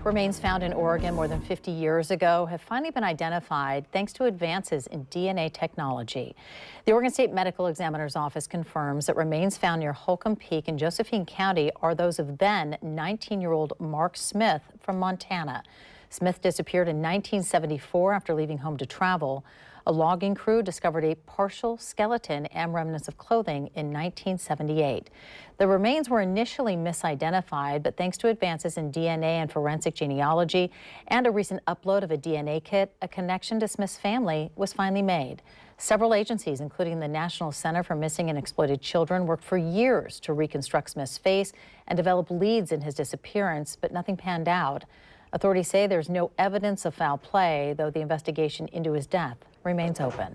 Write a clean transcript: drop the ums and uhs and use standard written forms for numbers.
Remains found in Oregon more than 50 years ago have finally been identified thanks to advances in DNA technology. The Oregon State Medical Examiner's Office confirms that remains found near Holcomb Peak in Josephine County are those of then 19-year-old Mark Smith from Montana. Smith disappeared in 1974 after leaving home to travel. A logging crew discovered a partial skeleton and remnants of clothing in 1978. The remains were initially misidentified, but thanks to advances in DNA and forensic genealogy and a recent upload of a DNA kit, a connection to Smith's family was finally made. Several agencies, including the National Center for Missing and Exploited Children, worked for years to reconstruct Smith's face and develop leads in his disappearance, but nothing panned out. Authorities say there's no evidence of foul play, though the investigation into his death remains open.